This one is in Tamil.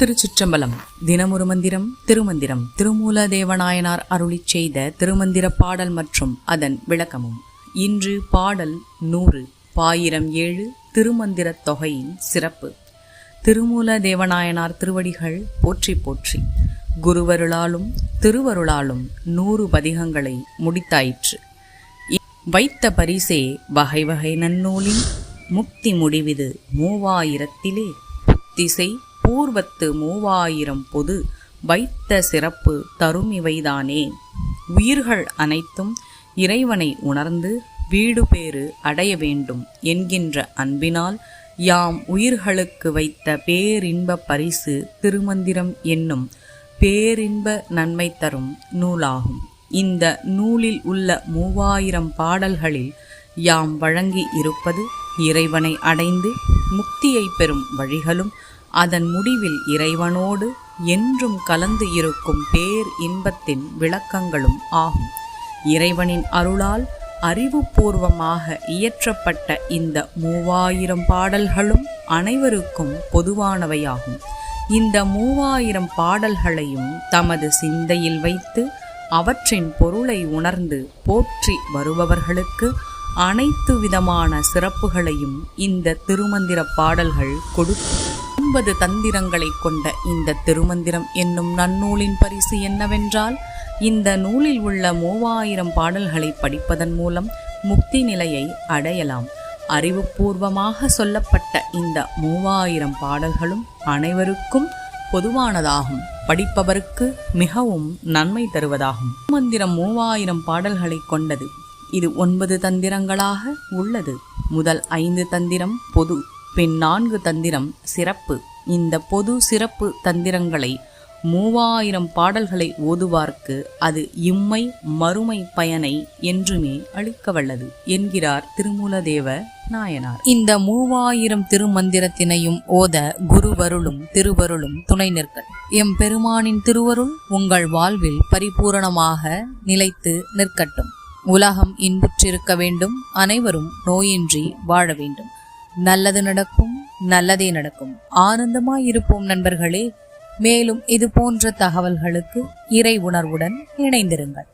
திருச்சிற்றம்பலம். தினமொரு மந்திரம் திருமந்திரம். திருமூலதேவநாயனார் அருளிச் செய்த திருமந்திர பாடல் மற்றும் அதன் விளக்கமும். இன்று பாடல் 100 பாயிரம் 7 திருமந்திரத் தொகையின் சிறப்பு. திருமூலதேவநாயனார் திருவடிகள் போற்றி போற்றி. குருவருளாலும் திருவருளாலும் 100 பதிகங்களை முடித்தாயிற்று. வைத்த பரிசே வகை வகை நன்னூலின் முக்தி முடிவிது 3000 புத்திசை பூர்வத்து 3000 பொது வைத்த சிறப்பு தரும் இவைதானே. உயிர்கள் அனைத்தும் இறைவனை உணர்ந்து வீடு பேறு அடைய வேண்டும் என்கின்ற அன்பினால் யாம் உயிர்களுக்கு வைத்த பேரின்ப பரிசு திருமந்திரம் என்னும் பேரின்ப நன்மை தரும் நூலாகும். இந்த நூலில் உள்ள 3000 பாடல்களில் யாம் வழங்கி இருப்பது இறைவனை அடைந்து முக்தியை பெறும் வழிகளும் அதன் முடிவில் இறைவனோடு என்றும் கலந்து இருக்கும் பேர் இன்பத்தின் விளக்கங்களும் ஆகும். இறைவனின் அருளால் அறிவுபூர்வமாக இயற்றப்பட்ட இந்த 3000 பாடல்களும் அனைவருக்கும் பொதுவானவையாகும். இந்த 3000 பாடல்களையும் தமது சிந்தையில் வைத்து அவற்றின் பொருளை உணர்ந்து போற்றி வருபவர்களுக்கு அனைத்து விதமான சிறப்புகளையும் இந்த திருமந்திர பாடல்கள் கொடுக்கும். 9 தந்திரங்களை கொண்ட இந்த திருமந்திரம் என்னும் நன்னூலின் பரிசு என்னவென்றால், இந்த நூலில் உள்ள 3000 பாடல்களை படிப்பதன் மூலம் முக்தி நிலையை அடையலாம். அறிவுபூர்வமாக சொல்லப்பட்ட இந்த 3000 பாடல்களும் அனைவருக்கும் பொதுவானதாகும். படிப்பவருக்கு மிகவும் நன்மை தருவதாகும். திருமந்திரம் 3000 பாடல்களை கொண்டது. இது 9 தந்திரங்களாக உள்ளது. முதல் 5 தந்திரம் பொது, பின் 4 தந்திரம் சிறப்பு. இந்த பொது சிறப்பு தந்திரங்களை 3000 பாடல்களை ஓதுவார்க்கு அது இம்மை மறுமை பயனை என்றுமே அளிக்க வல்லது என்கிறார் திருமூலதேவ நாயனார். இந்த 3000 திருமந்திரத்தினையும் ஓத குருவருளும் திருவருளும் துணை நிற்க. எம் பெருமானின் திருவருள் உங்கள் வாழ்வில் பரிபூரணமாக நிலைத்து நிற்கட்டும். உலகம் இன்புற்றிருக்க வேண்டும். அனைவரும் நோயின்றி வாழ வேண்டும். நல்லது நடக்கும், நல்லதே நடக்கும். ஆனந்தமாயிருப்போம் நண்பர்களே. மேலும் இது போன்ற தகவல்களுக்கு இறை உணர்வுடன் இணைந்திருங்கள்.